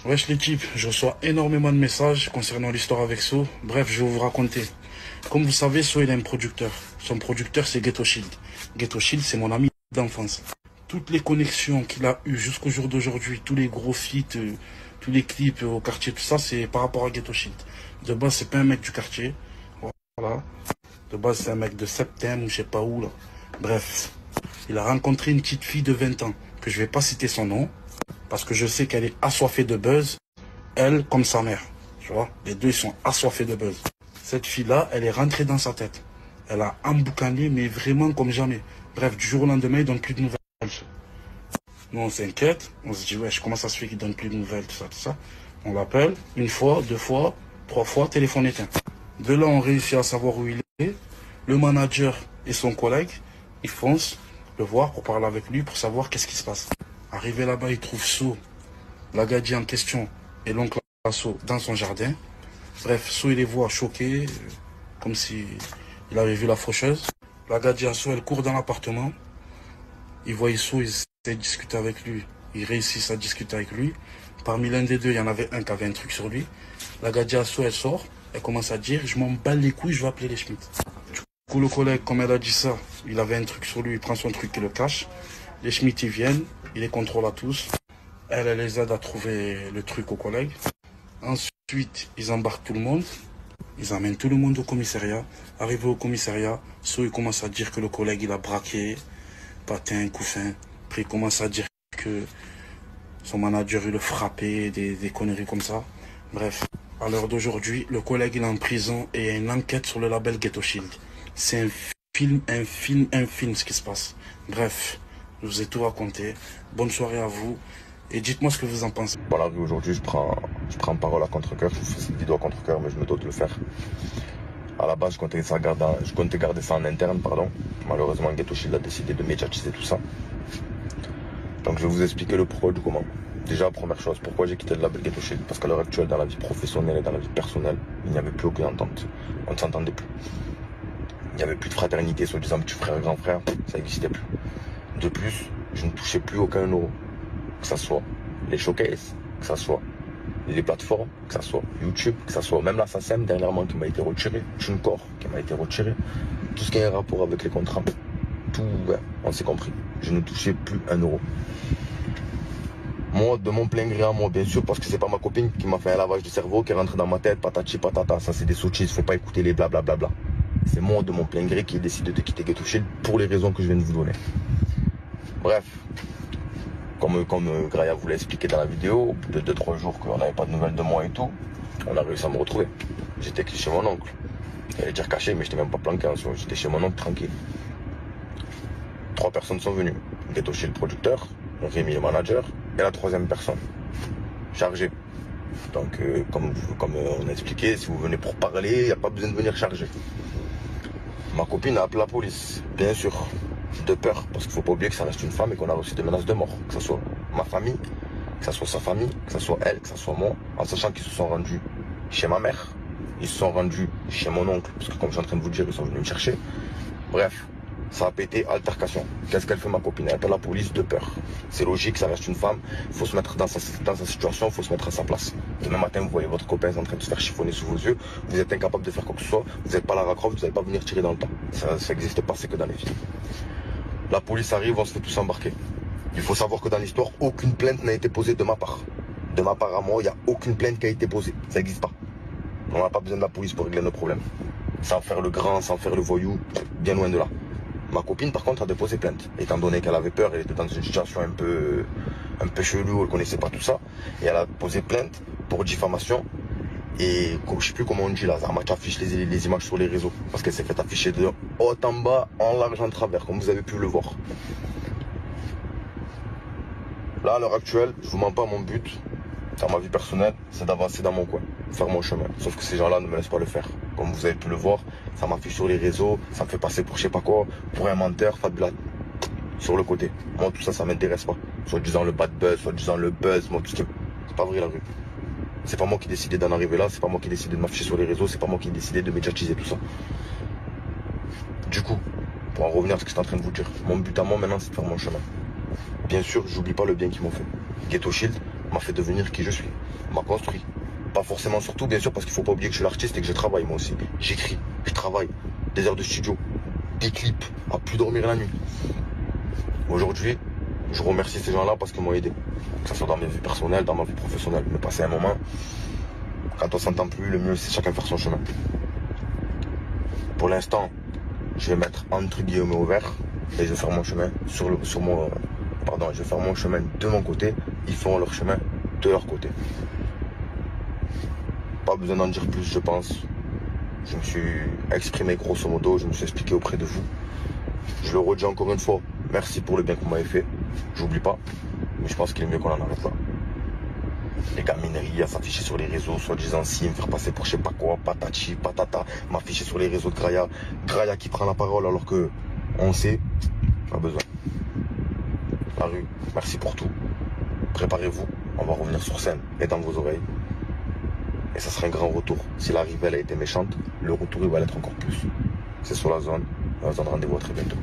Wesh l'équipe, je reçois énormément de messages concernant l'histoire avec So. Bref, je vais vous raconter. Comme vous savez, So il a un producteur. Son producteur c'est Ghetto Shield. Ghetto Shield c'est mon ami d'enfance. Toutes les connexions qu'il a eues jusqu'au jour d'aujourd'hui, tous les gros feats, tous les clips au quartier, tout ça, c'est par rapport à Ghetto Shield. De base, c'est pas un mec du quartier. Voilà. De base, c'est un mec de Septembre ou je sais pas où là. Bref, il a rencontré une petite fille de 20 ans, que je vais pas citer son nom, parce que je sais qu'elle est assoiffée de buzz, elle comme sa mère. Tu vois, les deux ils sont assoiffés de buzz. Cette fille-là, elle est rentrée dans sa tête. Elle a emboucané, mais vraiment comme jamais. Bref, du jour au lendemain, il donne plus de nouvelles. Nous, on s'inquiète, on se dit, wesh, comment ça se fait qu'il donne plus de nouvelles, tout ça, tout ça. On l'appelle, une fois, deux fois, trois fois, téléphone éteint. De là, on réussit à savoir où il est. Le manager et son collègue, ils foncent le voir pour parler avec lui, pour savoir qu'est-ce qui se passe. Arrivé là-bas, il trouve So, la gadie en question, et l'oncle So dans son jardin. Bref, So, il les voit choqués, comme si il avait vu la faucheuse. La gadie à So, elle court dans l'appartement. Il voit So, il essaie de discuter avec lui. Ils réussissent à discuter avec lui. Parmi l'un des deux, il y en avait un qui avait un truc sur lui. La gadie à So, elle sort. Elle commence à dire, je m'en bats les couilles, je vais appeler les Schmitt. Du coup, le collègue, comme elle a dit ça, il avait un truc sur lui, il prend son truc et le cache. Les Schmitt, ils viennent, il les contrôle à tous. Elle les aide à trouver le truc au collègue. Ensuite, ils embarquent tout le monde. Ils amènent tout le monde au commissariat. Arrivé au commissariat, So, il commence à dire que le collègue, il a braqué, patin, couffin. Après, il commence à dire que son manager, il le frappait, des conneries comme ça. Bref. À l'heure d'aujourd'hui, le collègue il est en prison et il y a une enquête sur le label Ghetto Shield. C'est un film ce qui se passe. Bref, je vous ai tout raconté. Bonne soirée à vous et dites-moi ce que vous en pensez. Dans la rue aujourd'hui, je prends parole à contre-cœur. Je vous fais cette vidéo à contre-cœur, mais je me dois de le faire. À la base, je comptais garder ça en interne, pardon. Malheureusement, Ghetto Shield a décidé de médiatiser tout ça. Donc je vais vous expliquer le pourquoi du comment. Déjà, première chose, pourquoi j'ai quitté le label Ghetto Shield? Parce qu'à l'heure actuelle, dans la vie professionnelle et dans la vie personnelle, il n'y avait plus aucune entente. On ne s'entendait plus. Il n'y avait plus de fraternité, soi-disant petit frère, grand frère, ça n'existait plus. De plus, je ne touchais plus aucun euro. Que ce soit les showcases, que ce soit les plateformes, que ce soit YouTube, que ce soit même la SACEM dernièrement qui m'a été retirée, TuneCore qui m'a été retiré. Tout ce qui a un rapport avec les contrats. Tout, ouais, on s'est compris. Je ne touchais plus un euro. Moi, de mon plein gré à moi, bien sûr, parce que c'est pas ma copine qui m'a fait un lavage de cerveau, qui est rentré dans ma tête, patati patata, ça c'est des sottises, faut pas écouter les blablabla. C'est moi, de mon plein gré, qui ai décidé de quitter Ghetto Shield pour les raisons que je viens de vous donner. Bref, comme Graya vous l'a expliqué dans la vidéo, au bout de 2-3 jours qu'on n'avait pas de nouvelles de moi et tout, on a réussi à me retrouver. J'étais chez mon oncle. J'allais dire caché, mais j'étais même pas planqué en soi, j'étais chez mon oncle tranquille. 3 personnes sont venues. Ghetto Shield producteur, Rémi le manager, et la 3e personne, chargée. Donc, comme on a expliqué, si vous venez pour parler, il n'y a pas besoin de venir charger. Ma copine a appelé la police, bien sûr, de peur, parce qu'il ne faut pas oublier que ça reste une femme et qu'on a reçu des menaces de mort. Que ce soit ma famille, que ce soit sa famille, que ce soit elle, que ce soit moi, en sachant qu'ils se sont rendus chez ma mère, ils se sont rendus chez mon oncle, parce que comme je suis en train de vous le dire, ils sont venus me chercher. Bref. Ça a pété, altercation. Qu'est-ce qu'elle fait ma copine? Elle appelle la police de peur. C'est logique, ça reste une femme. Il faut se mettre dans sa situation, il faut se mettre à sa place. Demain matin, vous voyez votre copain en train de se faire chiffonner sous vos yeux. Vous êtes incapable de faire quoi que ce soit. Vous n'êtes pas Lara Croft, vous n'allez pas venir tirer dans le tas. Ça n'existe pas, c'est que dans les films. La police arrive, on se fait tous embarquer. Il faut savoir que dans l'histoire, aucune plainte n'a été posée de ma part. De ma part à moi, il n'y a aucune plainte qui a été posée. Ça n'existe pas. On n'a pas besoin de la police pour régler nos problèmes. Sans faire le grand, sans faire le voyou, bien loin de là. Ma copine, par contre, a déposé plainte. Étant donné qu'elle avait peur, elle était dans une situation un peu chelou, elle connaissait pas tout ça. Et elle a posé plainte pour diffamation. Et je sais plus comment on dit là, Zarma qui affiche les images sur les réseaux. Parce qu'elle s'est fait afficher de haut en bas, en large, en travers, comme vous avez pu le voir. Là, à l'heure actuelle, je vous mens pas, mon but, dans ma vie personnelle, c'est d'avancer dans mon coin, faire mon chemin. Sauf que ces gens-là ne me laissent pas le faire. Comme vous avez pu le voir, ça m'affiche sur les réseaux, ça me fait passer pour je sais pas quoi, pour un menteur, fabuleux. Sur le côté. Moi, tout ça, ça m'intéresse pas. Soit disant le bad buzz, soit disant le buzz, moi, tout ce qui... C'est pas vrai la rue. C'est pas moi qui ai décidé d'en arriver là, c'est pas moi qui ai décidé de m'afficher sur les réseaux, c'est pas moi qui ai décidé de médiatiser tout ça. Du coup, pour en revenir à ce que je suis en train de vous dire, mon but à moi maintenant, c'est de faire mon chemin. Bien sûr, j'oublie pas le bien qu'ils m'ont fait. Ghetto Shield, m'a fait devenir qui je suis, m'a construit. Pas forcément surtout, bien sûr, parce qu'il faut pas oublier que je suis l'artiste et que je travaille moi aussi. J'écris, je travaille, des heures de studio, des clips, à plus dormir la nuit. Aujourd'hui, je remercie ces gens-là parce qu'ils m'ont aidé. Que ce soit dans ma vie personnelle, dans ma vie professionnelle. Mais passer un moment, quand on s'entend plus, le mieux c'est chacun faire son chemin. Pour l'instant, je vais mettre entre guillemets au vert et je vais faire mon chemin je vais faire mon chemin de mon côté. Ils feront leur chemin de leur côté. Pas besoin d'en dire plus, je pense. Je me suis exprimé grosso modo, je me suis expliqué auprès de vous. Je le redis encore une fois, merci pour le bien que vous m'avez fait. J'oublie pas, mais je pense qu'il est mieux qu'on en arrête là. Les gamineries à s'afficher sur les réseaux, soi-disant si, me faire passer pour je sais pas quoi, patati, patata, m'afficher sur les réseaux de Graya. Graya qui prend la parole alors que on sait, pas besoin. La rue, merci pour tout. Préparez-vous, on va revenir sur scène et dans vos oreilles. Et ça sera un grand retour. Si la rivelle a été méchante, le retour il va l'être encore plus. C'est sur la zone. On va se donner rendez-vous très bientôt.